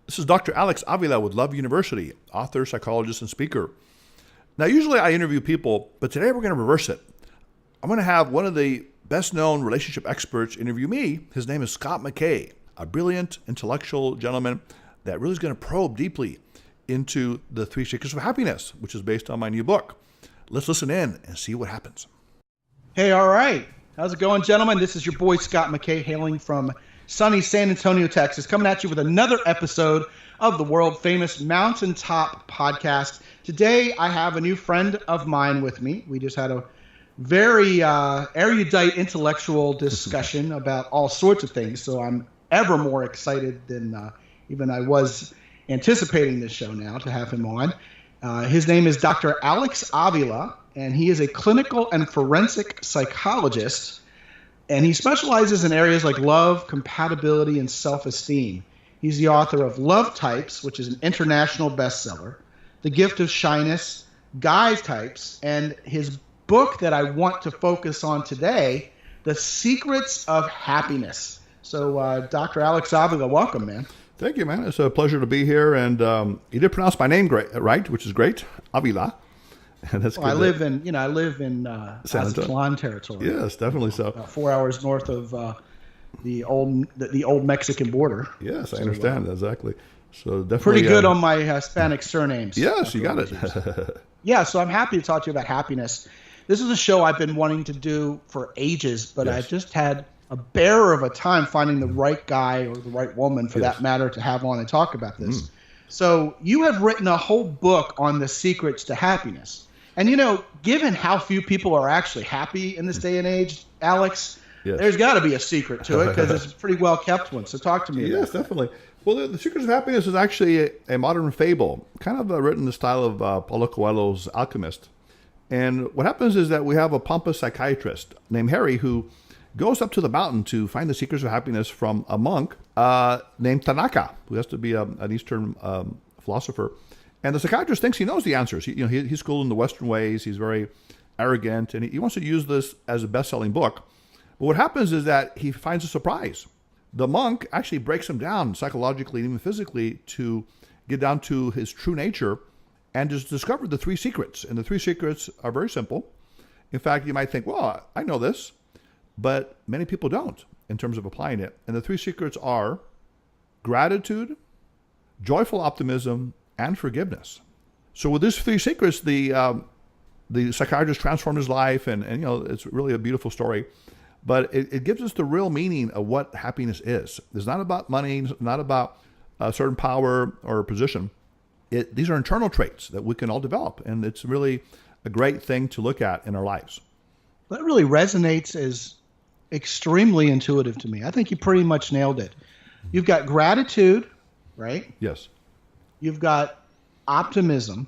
This is Dr. Alex Avila with Love University, author, psychologist, and speaker. Now, usually I interview people, but today we're going to reverse it. I'm going to have one of the best-known relationship experts interview me. His name is Scot McKay, a brilliant, intellectual gentleman that really is going to probe deeply into the 3 Secrets of Happiness, which is based on my new book. Let's listen in and see what happens. Hey, all right. How's it going, gentlemen? This is your boy, Scot McKay, hailing from sunny San Antonio, Texas, coming at you with another episode of the world-famous Mountaintop Podcast. Today, I have a new friend of mine with me. We just had a very erudite intellectual discussion about all sorts of things, so I'm ever more excited than even I was anticipating this show now to have him on. His name is Dr. Alex Avila, and he is a clinical and forensic psychologist, and he specializes in areas like love, compatibility, and self-esteem. He's the author of Love Types, which is an international bestseller, The Gift of Shyness, Guy Types, and his book that I want to focus on today, The Secrets of Happiness. So, Dr. Alex Avila, welcome, man. Thank you, man. It's a pleasure to be here. And you did pronounce my name right, which is great, Avila. And that's well, I live in Aztlan territory. Yes, definitely so. 4 hours north of the old Mexican border. Yes, I understand exactly. So definitely pretty good on my Hispanic surnames. Yes, you got it. Yeah, so I'm happy to talk to you about happiness. This is a show I've been wanting to do for ages, but I've just had a bear of a time finding the right guy or the right woman, for that matter, to have on and talk about this. So you have written a whole book on the secrets to happiness. And, given how few people are actually happy in this day and age, Alex, there's got to be a secret to it because it's a pretty well-kept one. So talk to me about it. Yes, definitely. Well, the Secrets of Happiness is actually a modern fable, kind of written in the style of Paulo Coelho's Alchemist. And what happens is that we have a pompous psychiatrist named Harry who goes up to the mountain to find the secrets of happiness from a monk named Tanaka, who has to be an Eastern philosopher. And the psychiatrist thinks he knows the answers. He's schooled in the Western ways. He's very arrogant, and he wants to use this as a best-selling book. But what happens is that he finds a surprise. The monk actually breaks him down psychologically and even physically to get down to his true nature and just discover the 3 secrets. And the 3 secrets are very simple. In fact, you might think, well, I know this, but many people don't in terms of applying it. And the 3 secrets are gratitude, joyful optimism, and forgiveness. So with these 3 secrets, the psychiatrist transformed his life, and it's really a beautiful story. But it gives us the real meaning of what happiness is. It's not about money, it's not about a certain power or position. These are internal traits that we can all develop, and it's really a great thing to look at in our lives. That really resonates as extremely intuitive to me. I think you pretty much nailed it. You've got gratitude, right? Yes. You've got optimism.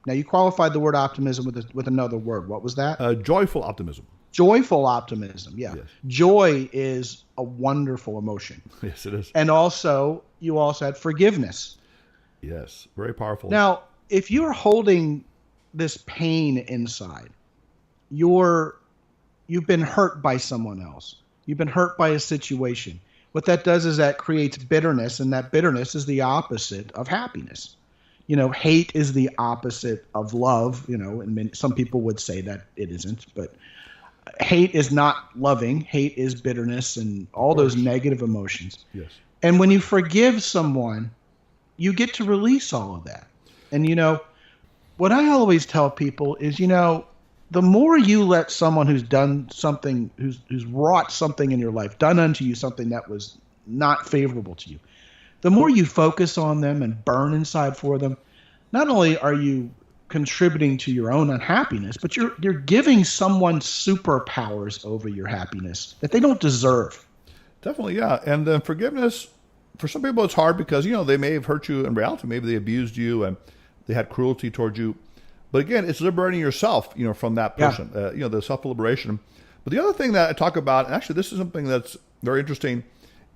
Now, you qualified the word optimism with another word. What was that? Joyful optimism. Joyful optimism, yeah. Yes. Joy is a wonderful emotion. Yes, it is. And you also had forgiveness. Yes, very powerful. Now, if you're holding this pain inside, you've been hurt by someone else. You've been hurt by a situation. What that does is that creates bitterness, and that bitterness is the opposite of happiness. Hate is the opposite of love, and some people would say that it isn't, but hate is not loving. Hate is bitterness and all those negative emotions. Yes. And when you forgive someone, you get to release all of that. And, what I always tell people is, the more you let someone who's done something, who's wrought something in your life, done unto you something that was not favorable to you, the more you focus on them and burn inside for them, not only are you contributing to your own unhappiness, but you're giving someone superpowers over your happiness that they don't deserve. Definitely, yeah. And then forgiveness, for some people it's hard because, they may have hurt you in reality. Maybe they abused you and they had cruelty towards you. But again, it's liberating yourself, from that person, the self-liberation. But the other thing that I talk about, and actually this is something that's very interesting,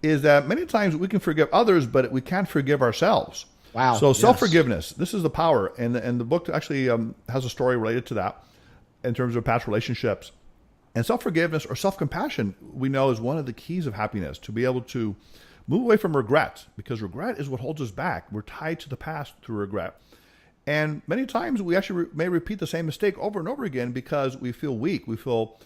is that many times we can forgive others, but we can't forgive ourselves. Wow. So self-forgiveness, this is the power. And the book actually has a story related to that in terms of past relationships. And self-forgiveness or self-compassion, we know, is one of the keys of happiness, to be able to Move away from regret, because regret is what holds us back. We're tied to the past through regret. And many times we actually may repeat the same mistake over and over again because we feel weak. We feel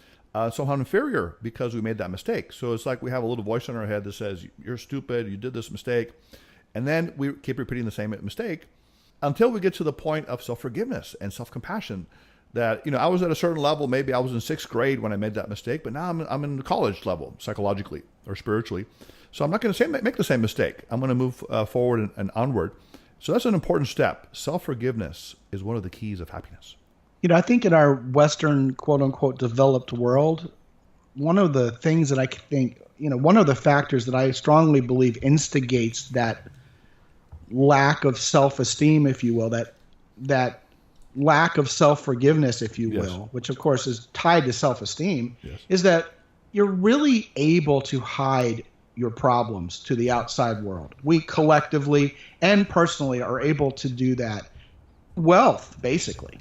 somehow inferior because we made that mistake. So it's like we have a little voice in our head that says, you're stupid, you did this mistake. And then we keep repeating the same mistake until we get to the point of self-forgiveness and self-compassion. That, I was at a certain level, maybe I was in 6th grade when I made that mistake, but now I'm in the college level, psychologically or spiritually. So I'm not going to make the same mistake. I'm going to move forward and onward. So that's an important step. Self-forgiveness is one of the keys of happiness. I think in our Western, quote unquote, developed world, one of the things that I think, one of the factors that I strongly believe instigates that lack of self-esteem, if you will, that lack of self-forgiveness, if you will, which of course is tied to self-esteem, is that you're really able to hide your problems to the outside world. We collectively and personally are able to do that. Wealth, basically.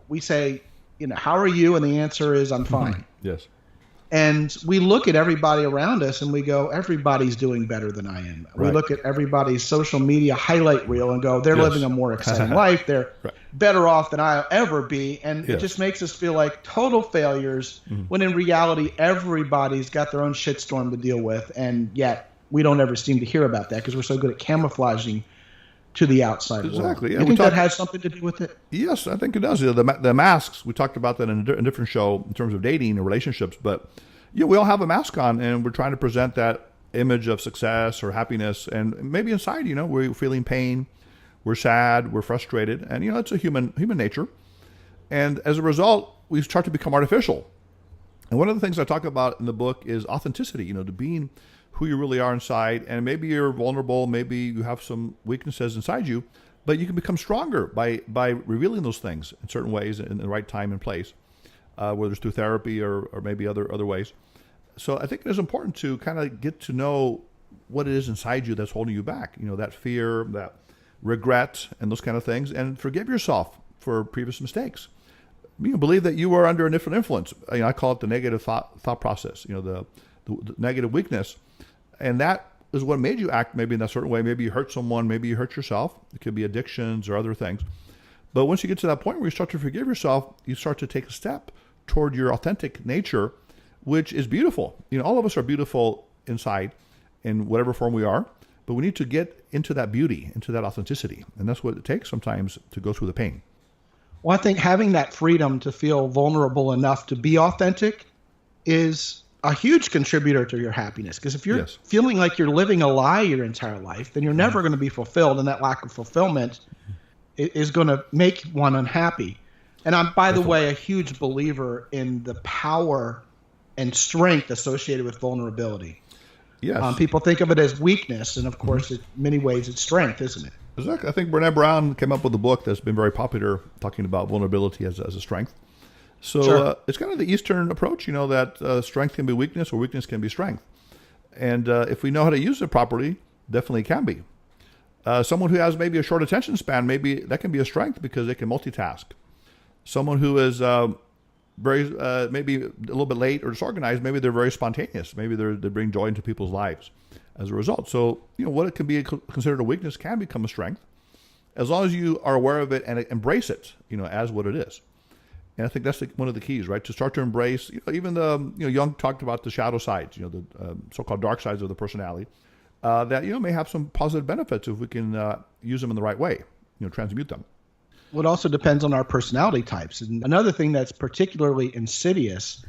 We say, how are you? And the answer is, I'm fine. Yes. And we look at everybody around us and we go, everybody's doing better than I am. Right. We look at everybody's social media highlight reel and go, they're living a more exciting life. They're better off than I'll ever be. And it just makes us feel like total failures when in reality, everybody's got their own shitstorm to deal with. And yet we don't ever seem to hear about that because we're so good at camouflaging to the outside world. Exactly. You think that has something to do with it? Yes, I think it does. The masks, we talked about that in a different show in terms of dating and relationships, but we all have a mask on and we're trying to present that image of success or happiness, and maybe inside, we're feeling pain, we're sad, we're frustrated, and it's a human nature. And as a result, we start to become artificial. And one of the things I talk about in the book is authenticity, to being who you really are inside. And maybe you're vulnerable, maybe you have some weaknesses inside you, but you can become stronger by revealing those things in certain ways in the right time and place, whether it's through therapy or maybe other ways. So I think it is important to kind of get to know what it is inside you that's holding you back, that fear, that regret, and those kind of things, and forgive yourself for previous mistakes. Believe that you are under a different influence. I call it the negative thought process, the negative weakness. And that is what made you act maybe in that certain way. Maybe you hurt someone, maybe you hurt yourself. It could be addictions or other things. But once you get to that point where you start to forgive yourself, you start to take a step toward your authentic nature, which is beautiful. All of us are beautiful inside in whatever form we are, but we need to get into that beauty, into that authenticity. And that's what it takes sometimes to go through the pain. Well, I think having that freedom to feel vulnerable enough to be authentic is a huge contributor to your happiness. Because if you're feeling like you're living a lie your entire life, then you're never going to be fulfilled. And that lack of fulfillment is going to make one unhappy. And I'm, by the way, a huge believer in the power and strength associated with vulnerability. Yes. People think of it as weakness. And of course, in many ways, it's strength, isn't it? Exactly. I think Brené Brown came up with a book that's been very popular talking about vulnerability as a strength. So it's kind of the Eastern approach, that strength can be weakness or weakness can be strength. And if we know how to use it properly, definitely can be. Someone who has maybe a short attention span, maybe that can be a strength because they can multitask. Someone who is maybe a little bit late or disorganized, maybe they're very spontaneous. Maybe they bring joy into people's lives as a result. So, what it can be considered a weakness can become a strength as long as you are aware of it and embrace it, as what it is. And I think that's one of the keys, right? To start to embrace, even Jung talked about the shadow sides, the so-called dark sides of the personality, that, may have some positive benefits if we can use them in the right way, transmute them. Well, it also depends on our personality types. And another thing that's particularly insidious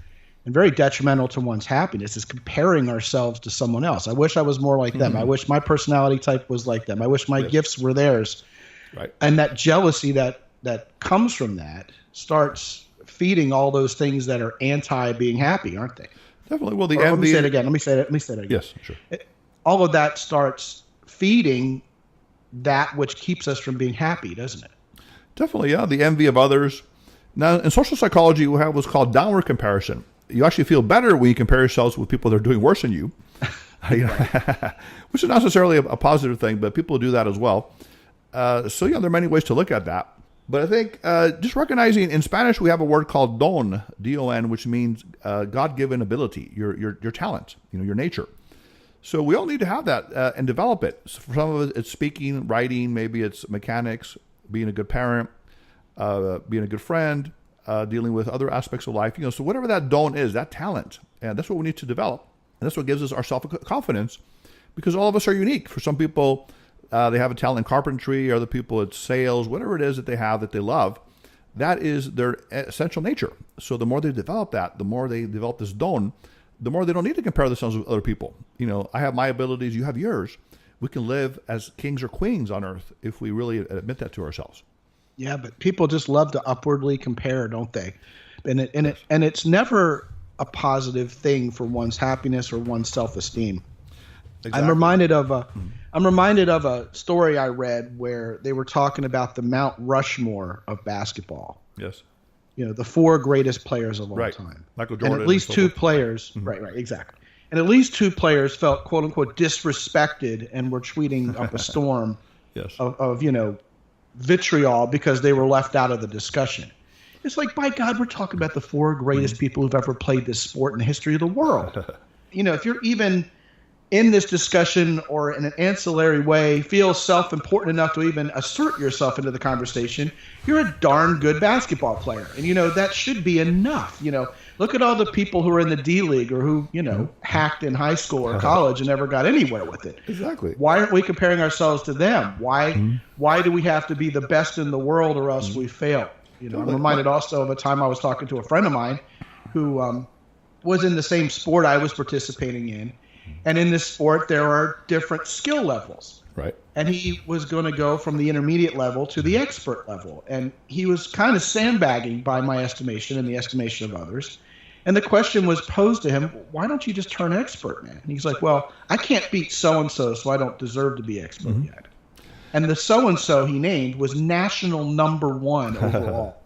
and very detrimental to one's happiness is comparing ourselves to someone else. I wish I was more like them. I wish my personality type was like them. I wish my gifts were theirs. Right. And that jealousy that comes from that starts feeding all those things that are anti being happy, aren't they? Definitely. Well, envy. Let me say it again. Let me say it again. Yes, sure. All of that starts feeding that which keeps us from being happy, doesn't it? Definitely, yeah. The envy of others. Now, in social psychology, we have what's called downward comparison. You actually feel better when you compare yourselves with people that are doing worse than you, which is not necessarily a positive thing, but people do that as well. So, there are many ways to look at that. But I think just recognizing in Spanish, we have a word called don, D-O-N, which means God-given ability, your talent, your nature. So we all need to have that and develop it. So for some of it, it's speaking, writing, maybe it's mechanics, being a good parent, being a good friend, dealing with other aspects of life. So whatever that don't is, that talent, and that's what we need to develop. And that's what gives us our self-confidence, because all of us are unique. For some people, they have a talent in carpentry, other people it's sales, whatever it is that they have that they love. That is their essential nature. So the more they develop that, the more they develop this don, the more they don't need to compare themselves with other people. I have my abilities, you have yours. We can live as kings or queens on earth if we really admit that to ourselves. Yeah, but people just love to upwardly compare, don't they? And it's never a positive thing for one's happiness or one's self-esteem. Exactly. I'm reminded of a story I read where they were talking about the Mount Rushmore of basketball. Yes. The 4 greatest players of all time. Michael Jordan. And at least 2 players, right, exactly. And at least 2 players felt, quote unquote, disrespected and were tweeting up a storm yes. of vitriol because they were left out of the discussion. It's like, by God, we're talking about the 4 greatest people who've ever played this sport in the history of the world. If you're even in this discussion or in an ancillary way feel self-important enough to even assert yourself into the conversation, you're a darn good basketball player. And, that should be enough. Look at all the people who are in the D League or who, hacked in high school or college and never got anywhere with it. Exactly. Why aren't we comparing ourselves to them? Why do we have to be the best in the world or else we fail? I'm reminded also of a time I was talking to a friend of mine who was in the same sport I was participating in. And in this sport, there are different skill levels. Right. And he was going to go from the intermediate level to the expert level. And he was kind of sandbagging by my estimation and the estimation of others. And the question was posed to him, why don't you just turn expert, man? And he's like, well, I can't beat so-and-so, so I don't deserve to be expert yet. And the so-and-so he named was national number 1 overall.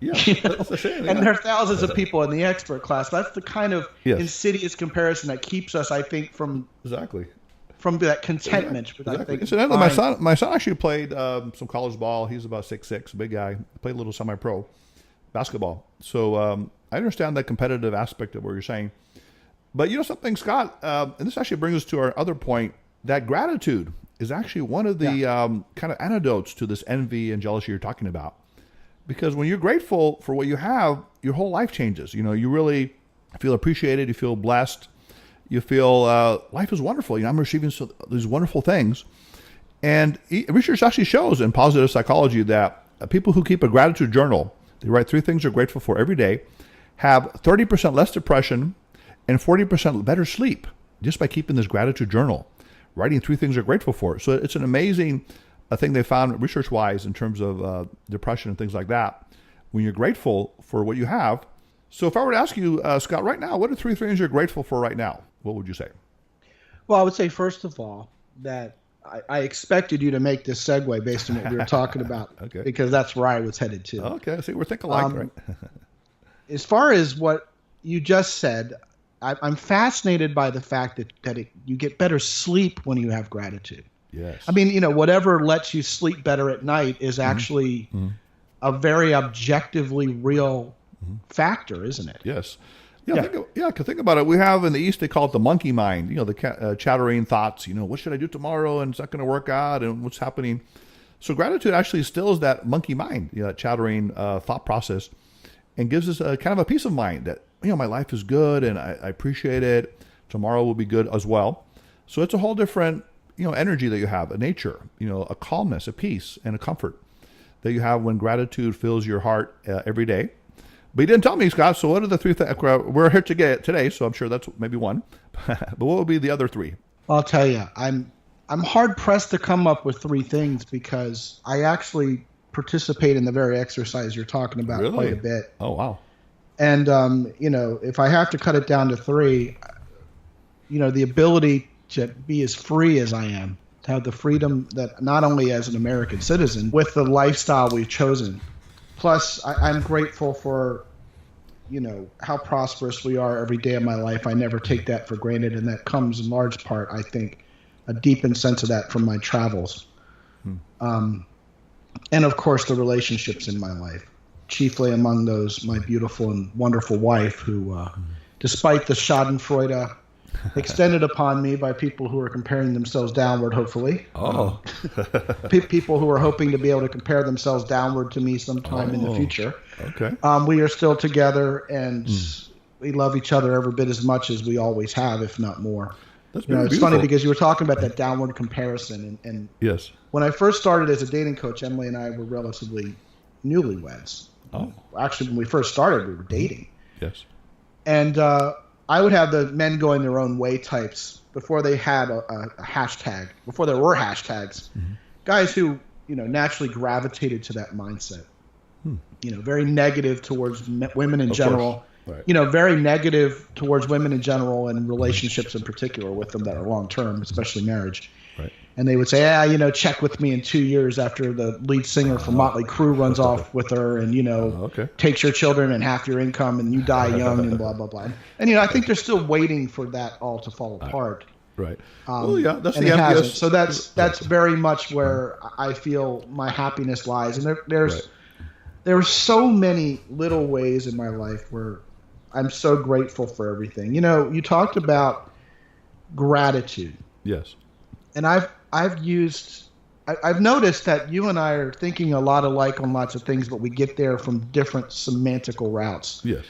Yeah, that's the shame, and there are thousands of people in the expert class. That's the kind of insidious comparison that keeps us, I think, from that contentment. Exactly. I think incidentally, my son actually played some college ball. He's about 6'6", big guy. Played a little semi-pro basketball. So I understand that competitive aspect of what you're saying. But something, Scott, and this actually brings us to our other point, that gratitude is actually one of the kind of antidotes to this envy and jealousy you're talking about. Because when you're grateful for what you have, your whole life changes. You really feel appreciated. You feel blessed. You feel life is wonderful. I'm receiving these wonderful things. And research actually shows in positive psychology that people who keep a gratitude journal, they write 3 things they're grateful for every day, have 30% less depression and 40% better sleep just by keeping this gratitude journal, writing 3 things they're grateful for. So it's an amazing thing they found research-wise in terms of depression and things like that, when you're grateful for what you have. So if I were to ask you, Scott, right now, what are 3 things you're grateful for right now? What would you say? Well, I would say, first of all, that I expected you to make this segue based on what we were talking about, because that's where I was headed to. Okay, see, we're thinking alike, right? As far as what you just said, I'm fascinated by the fact that you get better sleep when you have gratitude. Yes. I mean, whatever lets you sleep better at night is actually a very objectively real factor, isn't it? Yes. Think about it. We have in the East, they call it the monkey mind, the chattering thoughts, what should I do tomorrow? And it's not going to work out, and what's happening. So gratitude actually stills that monkey mind, that chattering thought process, and gives us a kind of a peace of mind that, my life is good and I appreciate it. Tomorrow will be good as well. So it's a whole different energy that you have, a nature, a calmness, a peace, and a comfort that you have when gratitude fills your heart every day. But you didn't tell me, Scott, so what are the 3 things? We're here today, so I'm sure that's maybe one. But what would be the other 3? I'll tell you, I'm hard-pressed to come up with 3 things because I actually participate in the very exercise you're talking about quite a bit. Oh, wow. And, if I have to cut it down to 3, the ability to be as free as I am, to have the freedom that not only as an American citizen with the lifestyle we've chosen, plus I'm grateful for, how prosperous we are every day of my life. I never take that for granted, and that comes in large part, I think, a deepened sense of that from my travels. And of course the relationships in my life, chiefly among those, my beautiful and wonderful wife who, despite the schadenfreude extended upon me by people who are comparing themselves downward, hopefully. Oh. People who are hoping to be able to compare themselves downward to me sometime in the future. Okay. We are still together, and we love each other every bit as much as we always have, if not more. That's it's funny because you were talking about that downward comparison, and yes, when I first started as a dating coach, Emily and I were relatively newlyweds. Oh, actually, when we first started, we were dating. Yes, and I would have the men going their own way types before they had a hashtag, before there were hashtags. Guys who naturally gravitated to that mindset. Very negative towards women in general. Right. Very negative towards women in general and relationships in particular with them that are long term, especially marriage. Right. And they would say, check with me in 2 years after the lead singer from Motley Crue runs off with her and, takes your children and half your income and you die young and blah, blah, blah. And, I think they're still waiting for that all to fall apart. Right. Well, yeah, that's and the it MPS. hasn't. So that's very much where I feel my happiness lies. And there are so many little ways in my life where I'm so grateful for everything. You talked about gratitude. Yes. And I've noticed that you and I are thinking a lot alike on lots of things, but we get there from different semantical routes. Yes.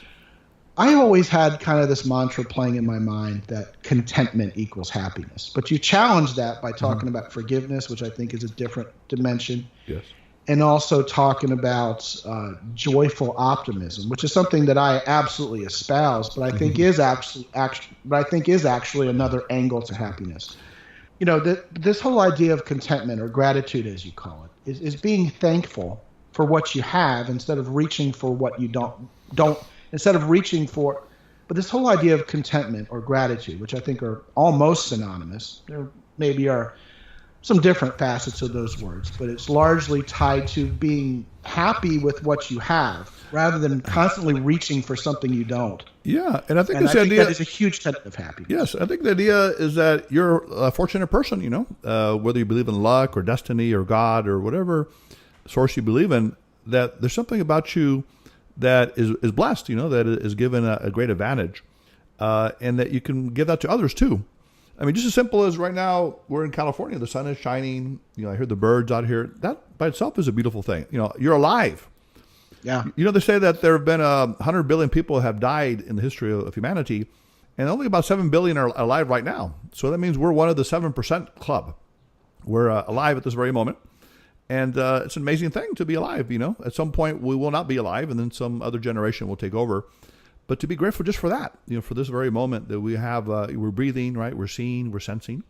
I always had kind of this mantra playing in my mind that contentment equals happiness. But you challenged that by talking about forgiveness, which I think is a different dimension. Yes. And also talking about joyful optimism, which is something that I absolutely espouse, but I think is actually another angle to happiness. This whole idea of contentment, or gratitude as you call it, is being thankful for what you have instead of reaching for what you don't instead of reaching for. But this whole idea of contentment or gratitude, which I think are almost synonymous, there maybe are some different facets of those words, but it's largely tied to being happy with what you have rather than constantly reaching for something you don't. Yeah, and I think that is a huge tenet of happiness. Yes, I think the idea is that you're a fortunate person, whether you believe in luck or destiny or God or whatever source you believe in, that there's something about you that is blessed, that is given a great advantage, and that you can give that to others too. I mean, just as simple as right now, we're in California, the sun is shining, I hear the birds out here. That by itself is a beautiful thing. You're alive. Yeah. They say that there have been 100 billion people have died in the history of humanity, and only about 7 billion are alive right now. So that means we're one of the 7% club. We're alive at this very moment. And it's an amazing thing to be alive, At some point, we will not be alive, and then some other generation will take over. But to be grateful just for that, for this very moment that we have, we're breathing, right? We're seeing, we're sensing.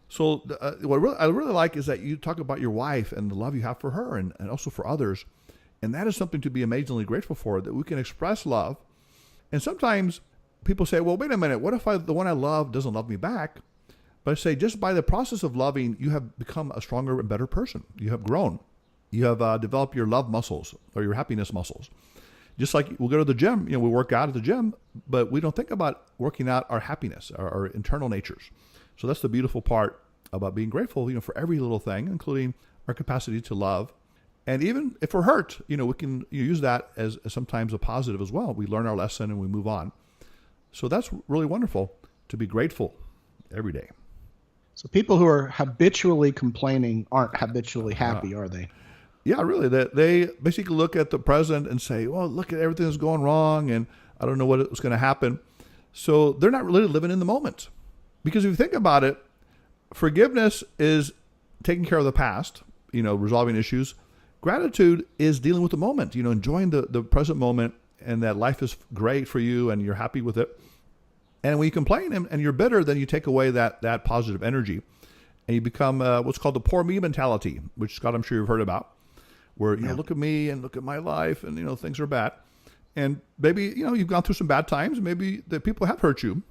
So what I really like is that you talk about your wife and the love you have for her and also for others. And that is something to be amazingly grateful for, that we can express love. And sometimes people say, well, wait a minute, what if the one I love doesn't love me back? But I say, just by the process of loving, you have become a stronger and better person. You have grown. You have developed your love muscles or your happiness muscles. Just like we'll go to the gym, we work out at the gym, but we don't think about working out our happiness, our internal natures. So that's the beautiful part about being grateful, for every little thing, including our capacity to love. And even if we're hurt, we can use that as sometimes a positive as well. We learn our lesson and we move on. So that's really wonderful, to be grateful every day. So people who are habitually complaining aren't habitually happy, are they? Yeah, really. They basically look at the present and say, well, look at everything that's going wrong and I don't know what's going to happen. So they're not really living in the moment. Because if you think about it, forgiveness is taking care of the past, resolving issues. Gratitude is dealing with the moment, enjoying the present moment, and that life is great for you and you're happy with it. And when you complain and you're bitter, then you take away that positive energy. And you become what's called the poor me mentality, which, Scott, I'm sure you've heard about. Where, look at me and look at my life and, things are bad. And maybe, you've gone through some bad times. Maybe the people have hurt you,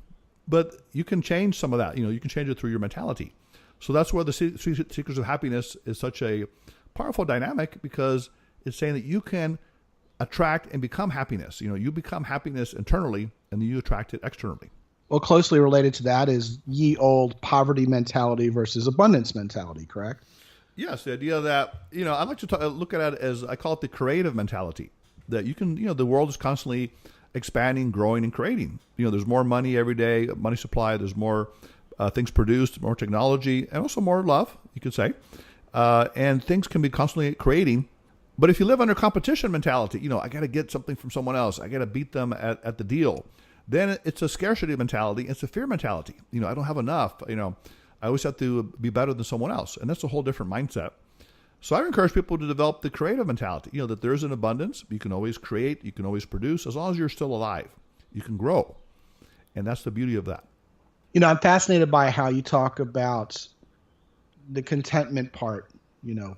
but you can change some of that. You can change it through your mentality. So that's where the Secrets of Happiness is such a powerful dynamic, because it's saying that you can attract and become happiness. You become happiness internally and then you attract it externally. Well, closely related to that is ye old poverty mentality versus abundance mentality, correct? Yes, the idea that, I like to look at it as, I call it the creative mentality, that you can, the world is constantly expanding, growing, and creating. There's more money every day, money supply. There's more things produced, more technology, and also more love, you could say. And things can be constantly creating. But if you live under competition mentality, I got to get something from someone else. I got to beat them at the deal. Then it's a scarcity mentality. It's a fear mentality. I don't have enough. I always have to be better than someone else. And that's a whole different mindset. So I encourage people to develop the creative mentality, that there is an abundance. You can always create. You can always produce. As long as you're still alive, you can grow. And that's the beauty of that. I'm fascinated by how you talk about the contentment part,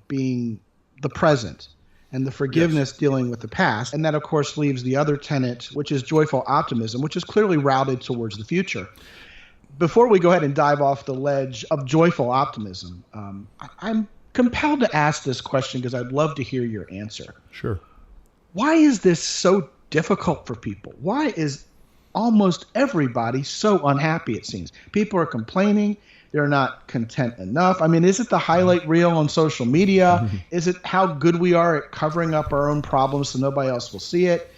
being the present, and the forgiveness dealing with the past. And that, of course, leaves the other tenet, which is joyful optimism, which is clearly routed towards the future. Before we go ahead and dive off the ledge of joyful optimism, I'm compelled to ask this question because I'd love to hear your answer. Sure. Why is this so difficult for people? Why is almost everybody so unhappy, it seems? People are complaining. They're not content enough. I mean, is it the highlight reel on social media? Is it how good we are at covering up our own problems so nobody else will see it?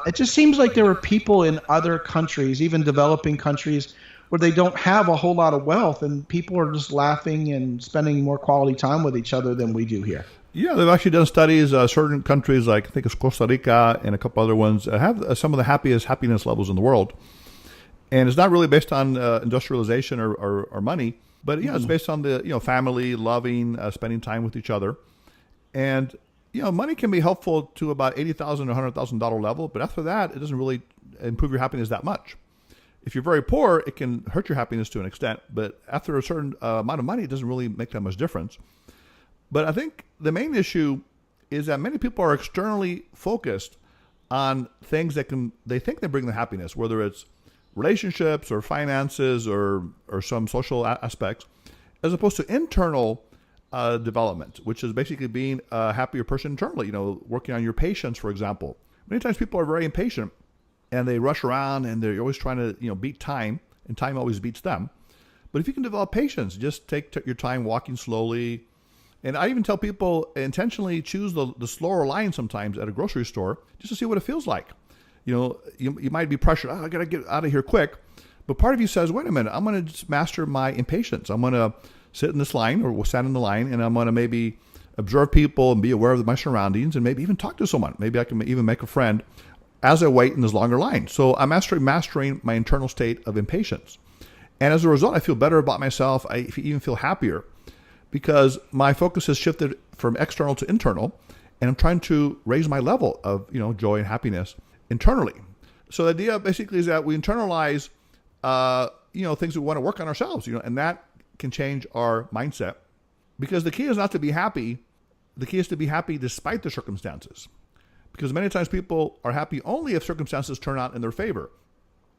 It just seems like there are people in other countries, even developing countries, where they don't have a whole lot of wealth, and people are just laughing and spending more quality time with each other than we do here. Yeah, they've actually done studies. Certain countries, like I think it's Costa Rica and a couple other ones, have some of the happiness levels in the world. And it's not really based on industrialization or money, but it's based on the family, loving, spending time with each other. And money can be helpful to about $80,000 to $100,000 level, but after that, it doesn't really improve your happiness that much. If you're very poor, it can hurt your happiness to an extent, but after a certain amount of money, it doesn't really make that much difference. But I think the main issue is that many people are externally focused on things that they think they bring them happiness, whether it's relationships or finances or some social aspects, as opposed to internal development, which is basically being a happier person internally, working on your patience, for example. Many times people are very impatient and they rush around and they're always trying to beat time, and time always beats them. But if you can develop patience, just take your time walking slowly. And I even tell people intentionally choose the slower line sometimes at a grocery store just to see what it feels like. You might be pressured, I got to get out of here quick. But part of you says, wait a minute, I'm going to just master my impatience. I'm going to sit in this line or stand in the line, and I'm going to maybe observe people and be aware of my surroundings and maybe even talk to someone. Maybe I can even make a friend as I wait in this longer line. So I'm mastering my internal state of impatience. And as a result, I feel better about myself. I even feel happier because my focus has shifted from external to internal, and I'm trying to raise my level of joy and happiness internally. So the idea basically is that we internalize things we want to work on ourselves, and that can change our mindset, because the key is not to be happy. The key is to be happy despite the circumstances, because many times people are happy only if circumstances turn out in their favor.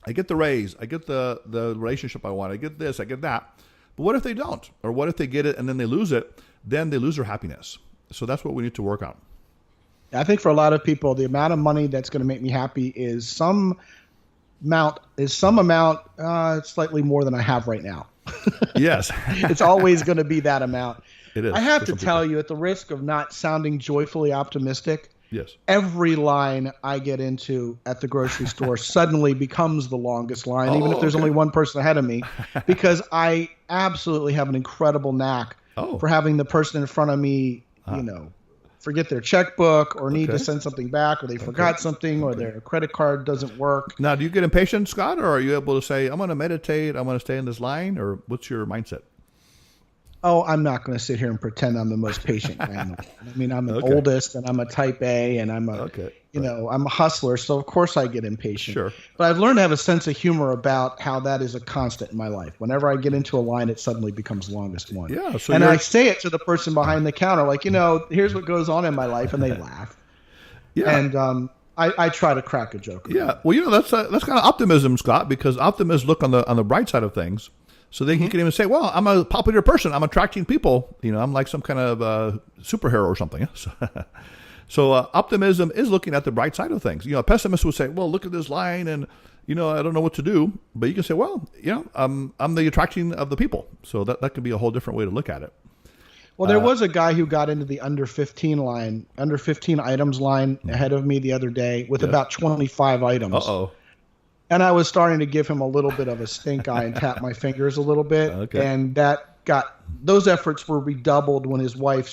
I get the raise, I get the relationship I want, I get this, I get that. But what if they don't? Or what if they get it and then they lose it? Then they lose their happiness. So that's what we need to work on. I think for a lot of people, the amount of money that's going to make me happy is some amount slightly more than I have right now. Yes. It's always going to be that amount. It is. I have to tell you, at the risk of not sounding joyfully optimistic, yes, every line I get into at the grocery store suddenly becomes the longest line, even if there's only one person ahead of me, because I absolutely have an incredible knack for having the person in front of me, forget their checkbook or need to send something back, or they forgot something, or their credit card doesn't work. Now, do you get impatient, Scott, or are you able to say, I'm going to meditate, I'm going to stay in this line, or what's your mindset? Oh, I'm not going to sit here and pretend I'm the most patient guy in the world. I mean, I'm the oldest, and I'm a type A, and I'm I'm a hustler, so of course I get impatient. Sure. But I've learned to have a sense of humor about how that is a constant in my life. Whenever I get into a line, it suddenly becomes the longest one. Yeah. So and I say it to the person behind the counter, like, here's what goes on in my life, and they laugh. Yeah. And I try to crack a joke. Yeah. Well, that's kind of optimism, Scott, because optimists look on the bright side of things. So then you can even say, well, I'm a popular person. I'm attracting people. I'm like some kind of superhero or something. So optimism is looking at the bright side of things. A pessimist would say, well, look at this line and, I don't know what to do. But you can say, well, I'm the attracting of the people. So that could be a whole different way to look at it. Well, there was a guy who got into the under 15 items line ahead of me the other day with about 25 items. Uh-oh. And I was starting to give him a little bit of a stink eye and tap my fingers a little bit. Okay. And those efforts were redoubled when his wife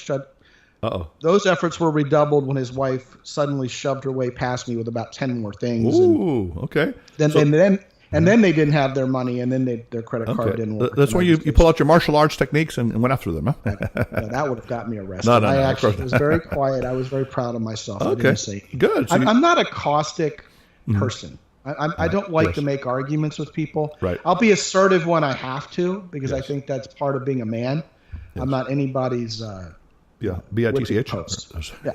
suddenly shoved her way past me with about 10 more things. Ooh, okay. Then they didn't have their money, and then their credit card didn't work. That's when you pull out your martial arts techniques and went after them, huh? That would have got me arrested. No, I actually was very quiet. I was very proud of myself. Okay. I didn't say good. So I'm not a caustic person. I don't like to make arguments with people. Right. I'll be assertive when I have to, because I Yes. think that's part of being a man. Yes. I'm not anybody's B-I-T-C-H. post. Yeah.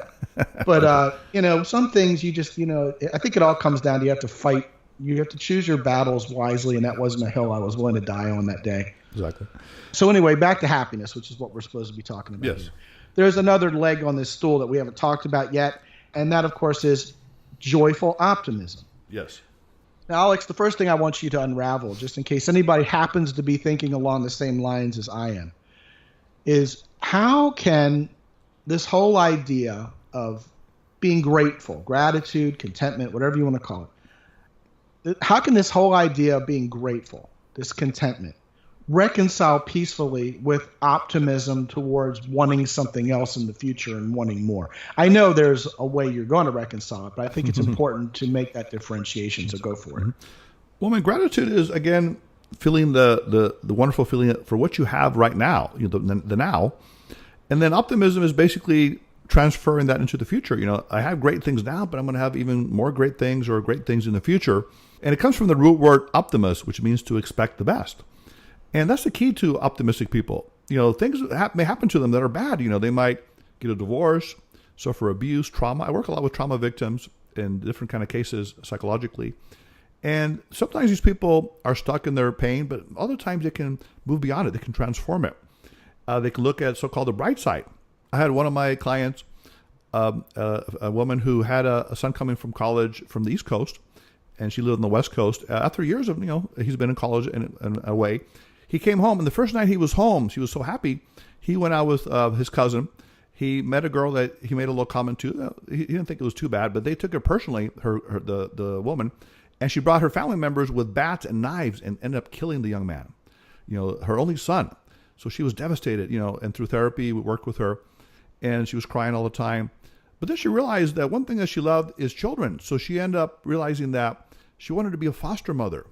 But, some things you just, I think it all comes down to you have to fight. You have to choose your battles wisely, and that wasn't a hill I was willing to die on that day. Exactly. So anyway, back to happiness, which is what we're supposed to be talking about Yes. here. There's another leg on this stool that we haven't talked about yet, and that, of course, is joyful optimism. Yes. Now, Alex, the first thing I want you to unravel, just in case anybody happens to be thinking along the same lines as I am, is how can this whole idea of being grateful, gratitude, contentment, whatever you want to call it, how can this whole idea of being grateful, this contentment, reconcile peacefully with optimism towards wanting something else in the future and wanting more? I know there's a way you're going to reconcile it, but I think it's important to make that differentiation, so go for it. Well, gratitude is, again, feeling the wonderful feeling for what you have right now, the now. And then optimism is basically transferring that into the future. I have great things now, but I'm going to have even more great things or great things in the future. And it comes from the root word optimus, which means to expect the best. And that's the key to optimistic people. Things may happen to them that are bad. They might get a divorce, suffer abuse, trauma. I work a lot with trauma victims in different kind of cases psychologically. And sometimes these people are stuck in their pain, but other times they can move beyond it. They can transform it. They can look at so-called the bright side. I had one of my clients, a woman who had a son coming from college from the East Coast, and she lived on the West Coast. After years of, he's been in college and away, he came home, and the first night he was home, she was so happy. He went out with his cousin. He met a girl that he made a little comment to. He didn't think it was too bad, but they took it personally, the woman, and she brought her family members with bats and knives and ended up killing the young man, her only son. So she was devastated, and through therapy, we worked with her, and she was crying all the time. But then she realized that one thing that she loved is children. So she ended up realizing that she wanted to be a foster mother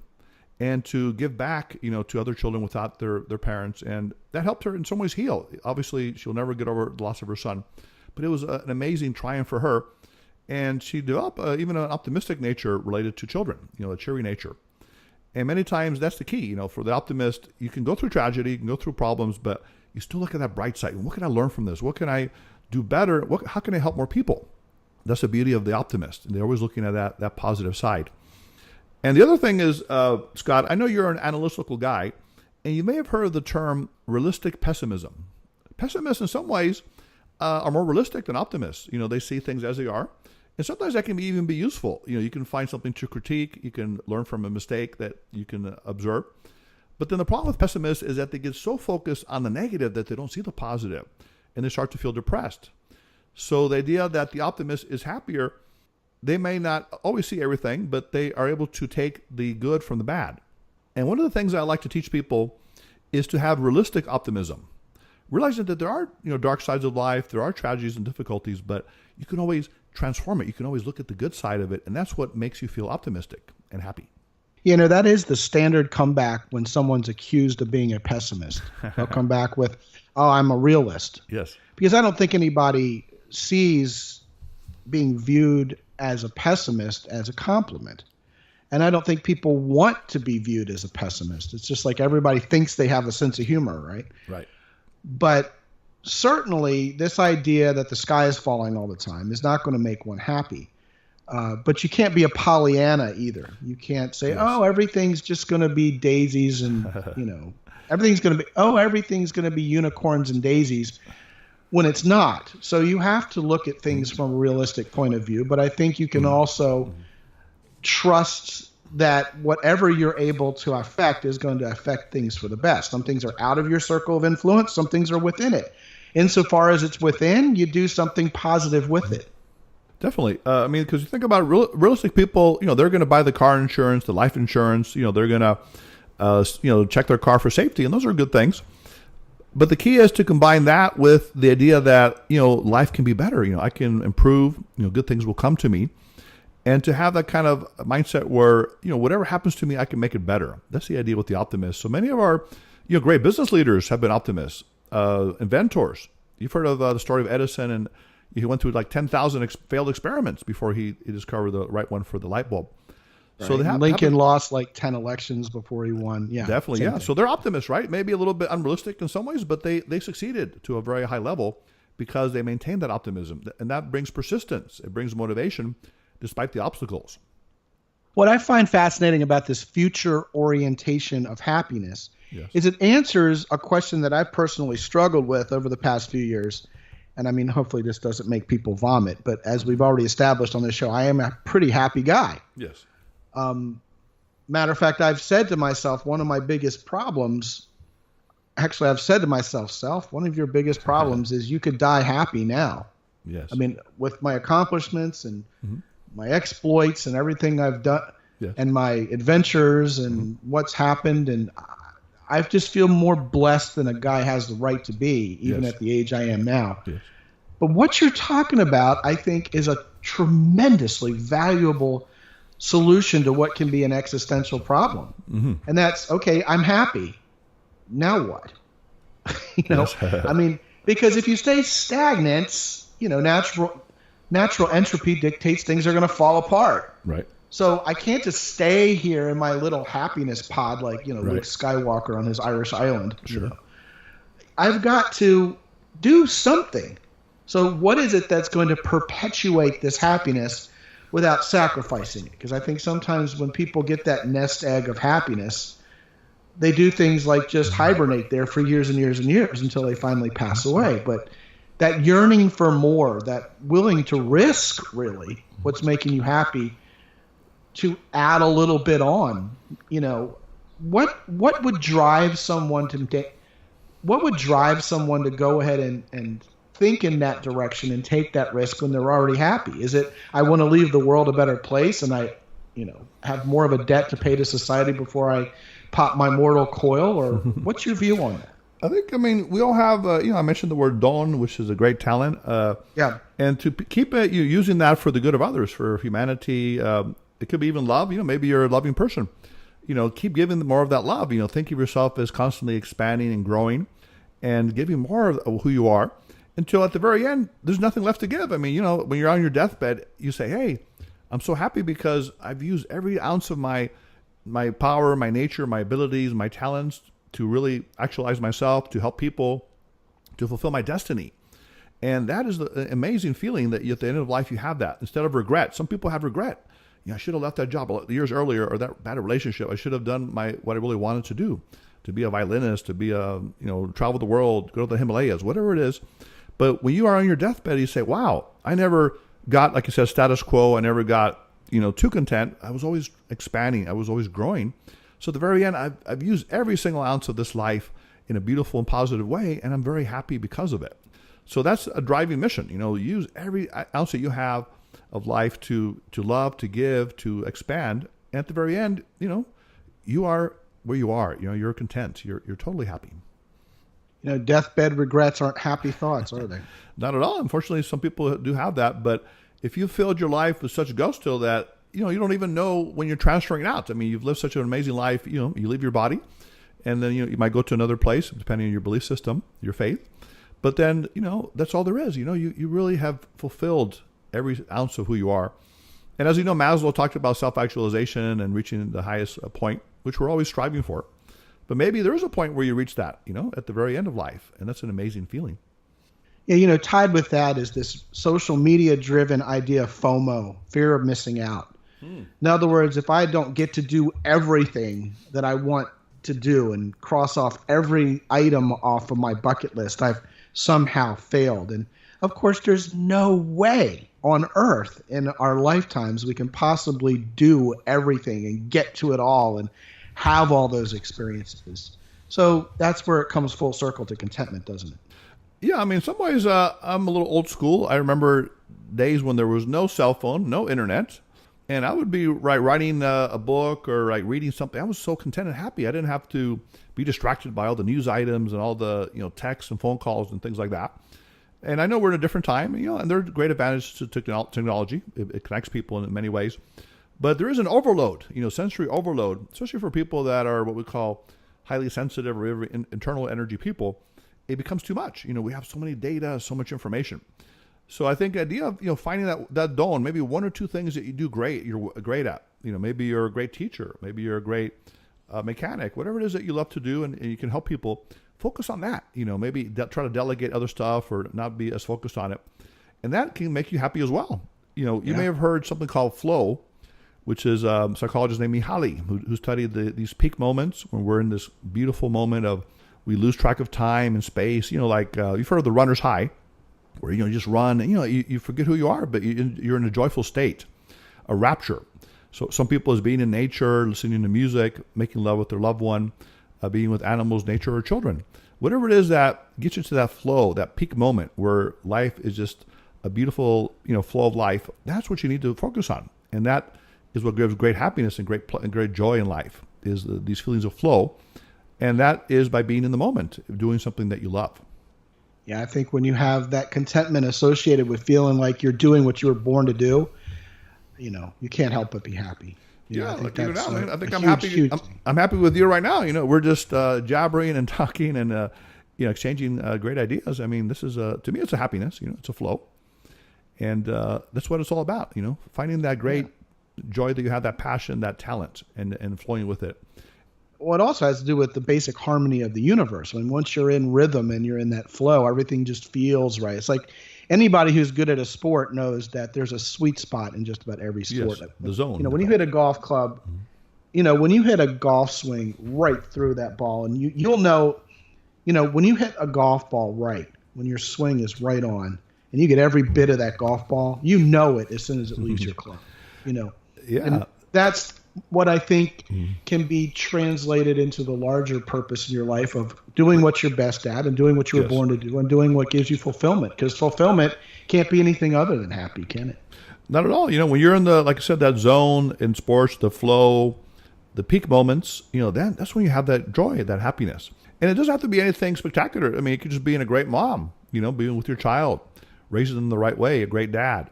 and to give back, to other children without their parents. And that helped her in some ways heal. Obviously, she'll never get over the loss of her son. But it was an amazing triumph for her. And she developed even an optimistic nature related to children, a cheery nature. And many times that's the key, for the optimist. You can go through tragedy, you can go through problems, but you still look at that bright side. What can I learn from this? What can I do better? How can I help more people? That's the beauty of the optimist. And they're always looking at that positive side. And the other thing is, Scott, I know you're an analytical guy, and you may have heard of the term realistic pessimism. Pessimists in some ways are more realistic than optimists. They see things as they are. And sometimes that can even be useful. You can find something to critique. You can learn from a mistake that you can observe. But then the problem with pessimists is that they get so focused on the negative that they don't see the positive, and they start to feel depressed. So the idea that the optimist is happier, they may not always see everything, but they are able to take the good from the bad. And one of the things I like to teach people is to have realistic optimism, realizing that there are dark sides of life, there are tragedies and difficulties, but you can always transform it. You can always look at the good side of it, and that's what makes you feel optimistic and happy. That is the standard comeback when someone's accused of being a pessimist. They'll come back with, "Oh, I'm a realist." Yes. Because I don't think anybody sees being viewed as a pessimist as a compliment. And I don't think people want to be viewed as a pessimist. It's just like everybody thinks they have a sense of humor, right? Right. But certainly this idea that the sky is falling all the time is not going to make one happy. But you can't be a Pollyanna either. You can't say, "Oh, everything's just going to be daisies and, everything's going to be unicorns and daisies," when it's not. So you have to look at things from a realistic point of view. But I think you can also trust that whatever you're able to affect is going to affect things for the best. Some things are out of your circle of influence. Some things are within it. insofar as it's within, you do something positive with it. Definitely. I mean, because you think about realistic people, they're going to buy the car insurance, the life insurance, they're going to, check their car for safety, and those are good things. But the key is to combine that with the idea that, life can be better. I can improve, good things will come to me. And to have that kind of mindset where, whatever happens to me, I can make it better. That's the idea with the optimist. So many of our, great business leaders have been optimists, inventors. You've heard of the story of Edison, and he went through like 10,000 failed experiments before he discovered the right one for the light bulb. Right. So Lincoln lost like 10 elections before he won. Yeah, definitely. Yeah. Thing. So they're optimists, right? Maybe a little bit unrealistic in some ways, but they succeeded to a very high level because they maintained that optimism. And that brings persistence. It brings motivation despite the obstacles. What I find fascinating about this future orientation of happiness is it answers a question that I've personally struggled with over the past few years. And I mean, hopefully this doesn't make people vomit, but as we've already established on this show, I am a pretty happy guy. Yes. Matter of fact, I've said to myself, one of my biggest problems, actually I've said to myself, Self, one of your biggest problems is you could die happy now. Yes. I mean, with my accomplishments and my exploits and everything I've done and my adventures and what's happened, and I just feel more blessed than a guy has the right to be, even at the age I am now. Yes. But what you're talking about, I think, is a tremendously valuable solution to what can be an existential problem. And that's, okay, I'm happy. Now what? I mean, because if you stay stagnant, natural entropy dictates things are going to fall apart. Right. So I can't just stay here in my little happiness pod like, Luke Skywalker on his Irish island. Sure. I've got to do something. So what is it that's going to perpetuate this happiness without sacrificing it? Because I think sometimes when people get that nest egg of happiness, they do things like just hibernate there for years and years and years until they finally pass away. But that yearning for more, that willing to risk really what's making you happy, to add a little bit on, what would drive someone to go ahead and think in that direction and take that risk when they're already happy? Is it, I want to leave the world a better place and I, have more of a debt to pay to society before I pop my mortal coil? Or what's your view on that? I mean, we all have, I mentioned the word don, which is a great talent. And to keep it, using that for the good of others, for humanity. It could be even love. Maybe you're a loving person. Keep giving more of that love. Think of yourself as constantly expanding and growing and giving more of who you are until at the very end, there's nothing left to give. I mean, when you're on your deathbed, you say, hey, I'm so happy because I've used every ounce of my power, my nature, my abilities, my talents to really actualize myself, to help people, to fulfill my destiny. And that is the amazing feeling that at the end of life, you have that instead of regret. Some people have regret. I should have left that job years earlier, or that bad relationship. I should have done what I really wanted to do, to be a violinist, to be travel the world, go to the Himalayas, whatever it is. But when you are on your deathbed, you say, wow, I never got, like you said, status quo. I never got, too content. I was always expanding. I was always growing. So at the very end, I've used every single ounce of this life in a beautiful and positive way, and I'm very happy because of it. So that's a driving mission. Use every ounce that you have of life to love, to give, to expand. And at the very end, you are where you are. You're content. You're totally happy. Deathbed regrets aren't happy thoughts, are they? Not at all. Unfortunately, some people do have that. But if you filled your life with such gusto that, you don't even know when you're transferring out. I mean, you've lived such an amazing life. You leave your body and then, you might go to another place, depending on your belief system, your faith. But then, that's all there is. You really have fulfilled every ounce of who you are. And as you know, Maslow talked about self-actualization and reaching the highest point, which we're always striving for. But maybe there is a point where you reach that, at the very end of life. And that's an amazing feeling. Yeah, tied with that is this social media driven idea of FOMO, fear of missing out. In other words, if I don't get to do everything that I want to do and cross off every item off of my bucket list, I've somehow failed. And of course, there's no way on earth in our lifetimes we can possibly do everything and get to it all and have all those experiences. So that's where it comes full circle to contentment, doesn't it? Yeah, I mean, in some ways, I'm a little old school. I remember days when there was no cell phone, no internet, and I would be writing a book or reading something. I was so content and happy. I didn't have to be distracted by all the news items and all the texts and phone calls and things like that. And I know we're in a different time, and there are great advantages to technology. It connects people in many ways, but there is an overload, sensory overload, especially for people that are what we call highly sensitive or internal energy people. It becomes too much. We have so many data, so much information. So I think the idea of finding that zone, maybe one or two things that you do great, you're great at. Maybe you're a great teacher, maybe you're a great mechanic, whatever it is that you love to do, and you can help people. Focus on that. Maybe try to delegate other stuff or not be as focused on it, and that can make you happy as well. You may have heard something called flow, which is a psychologist named Mihaly who studied these peak moments when we're in this beautiful moment of we lose track of time and space. Like you've heard of the runner's high, where you just run and you forget who you are, but you're in a joyful state, a rapture. So some people is being in nature, listening to music, making love with their loved one, being with animals, nature, or children. Whatever it is that gets you to that flow, that peak moment where life is just a beautiful flow of life. That's what you need to focus on, and that is what gives great happiness and great joy in life. Is these feelings of flow. And that is by being in the moment, doing something that you love. Yeah, I think when you have that contentment associated with feeling like you're doing what you were born to do, you can't help but be happy. I think I'm happy. I'm happy with you right now. We're just jabbering and talking and exchanging great ideas. I mean, this is to me, it's a happiness. It's a flow, and that's what it's all about. Finding that great joy that you have, that passion, that talent, and flowing with it. Well, it also has to do with the basic harmony of the universe. I mean, once you're in rhythm and you're in that flow, everything just feels right. It's like anybody who's good at a sport knows that there's a sweet spot in just about every sport. Yes, the zone. When you hit a golf club, when you hit a golf swing right through that ball, and you'll know, when you hit a golf ball right, when your swing is right on, and you get every bit of that golf ball, it as soon as it leaves your club. Yeah. And that's what I think can be translated into the larger purpose in your life of doing what you're best at and doing what you were born to do and doing what gives you fulfillment. Because fulfillment can't be anything other than happy, can it? Not at all. When you're in like I said, that zone in sports, the flow, the peak moments, that's when you have that joy, that happiness. And it doesn't have to be anything spectacular. I mean, it could just be being a great mom, being with your child, raising them the right way, a great dad.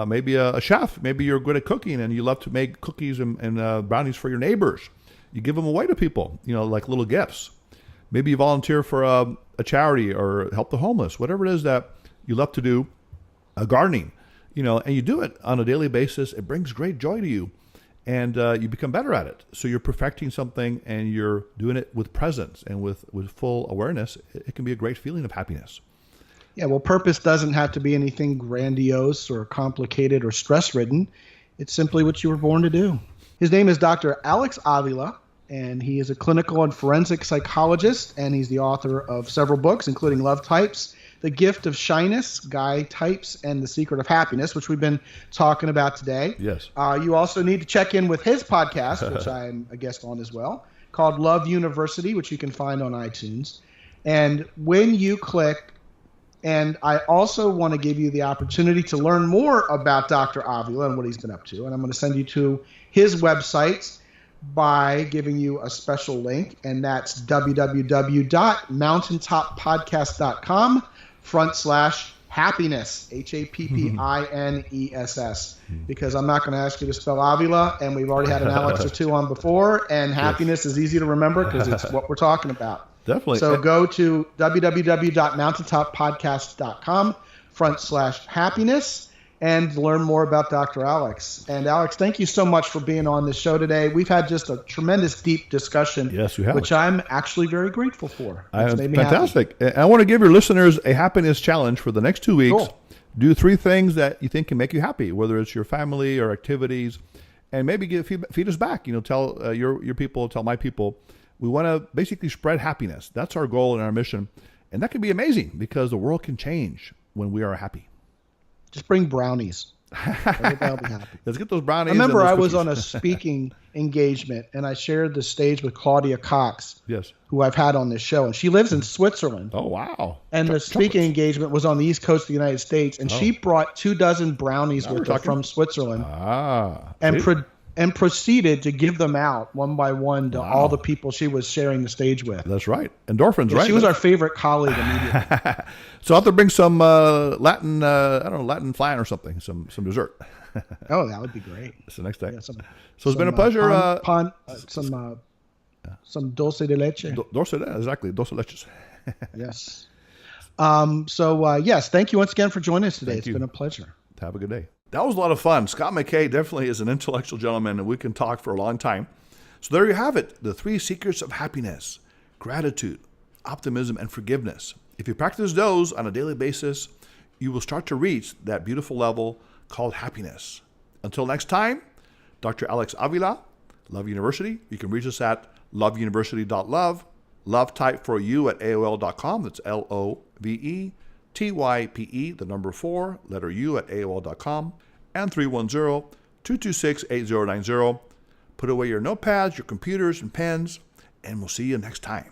Maybe a chef. Maybe you're good at cooking and you love to make cookies and brownies for your neighbors. You give them away to people, like little gifts. Maybe you volunteer for a charity or help the homeless, whatever it is that you love to do. Gardening, and you do it on a daily basis. It brings great joy to you, and you become better at it. So you're perfecting something and you're doing it with presence and with full awareness. It can be a great feeling of happiness. Yeah, well, purpose doesn't have to be anything grandiose or complicated or stress-ridden. It's simply what you were born to do. His name is Dr. Alex Avila, and he is a clinical and forensic psychologist, and he's the author of several books, including Love Types, The Gift of Shyness, Guy Types, and The Secret of Happiness, which we've been talking about today. Yes. You also need to check in with his podcast, which I am a guest on as well, called Love University, which you can find on iTunes. And when you click, and I also want to give you the opportunity to learn more about Dr. Avila and what he's been up to. And I'm going to send you to his website by giving you a special link, and that's www.mountaintop.podcast.com/happiness, HAPPINESS, because I'm not going to ask you to spell Avila, and we've already had an Alex or two on before, and happiness is easy to remember because it's what we're talking about. Definitely. So go to www.mountaintoppodcast.com/happiness and learn more about Dr. Alex. And Alex, thank you so much for being on the show today. We've had just a tremendous deep discussion, yes, we have, which I'm actually very grateful for. It's made me fantastic. Happy. I want to give your listeners a happiness challenge for the next 2 weeks. Cool. Do 3 things that you think can make you happy, whether it's your family or activities, and maybe feed us back. Tell your people, tell my people. We want to basically spread happiness. That's our goal and our mission. And that can be amazing because the world can change when we are happy. Just bring brownies. Everybody will be happy. Let's get those brownies. I remember and those I was cookies. on a speaking engagement, and I shared the stage with Claudia Cox, Yes. who I've had on this show, and she lives in Switzerland. Oh, wow. And the speaking engagement was on the East Coast of the United States, and she brought 24 brownies Now we're with her talking. from Switzerland, See? and proceeded to give them out one by one to all the people she was sharing the stage with. That's right. Endorphins, right? She was our favorite colleague immediately. So I'll have to bring some Latin, I don't know, Latin flan or something, some dessert. Oh, that would be great. That's the next thing. Yeah, So it's been a pleasure. Some dulce de leche. Dulce, exactly. Dulce leches. Yes. Yes, thank you once again for joining us today. It's been a pleasure. Have a good day. That was a lot of fun. Scot McKay definitely is an intellectual gentleman, and we can talk for a long time. So there you have it, the 3 secrets of happiness: gratitude, optimism, and forgiveness. If you practice those on a daily basis, you will start to reach that beautiful level called happiness. Until next time, Dr. Alex Avila, Love University. You can reach us at loveuniversity.love. Love type for you at AOL.com. That's LOVETYPE, the number 4, letter U at AOL.com, and 310-226-8090. Put away your notepads, your computers, and pens, and we'll see you next time.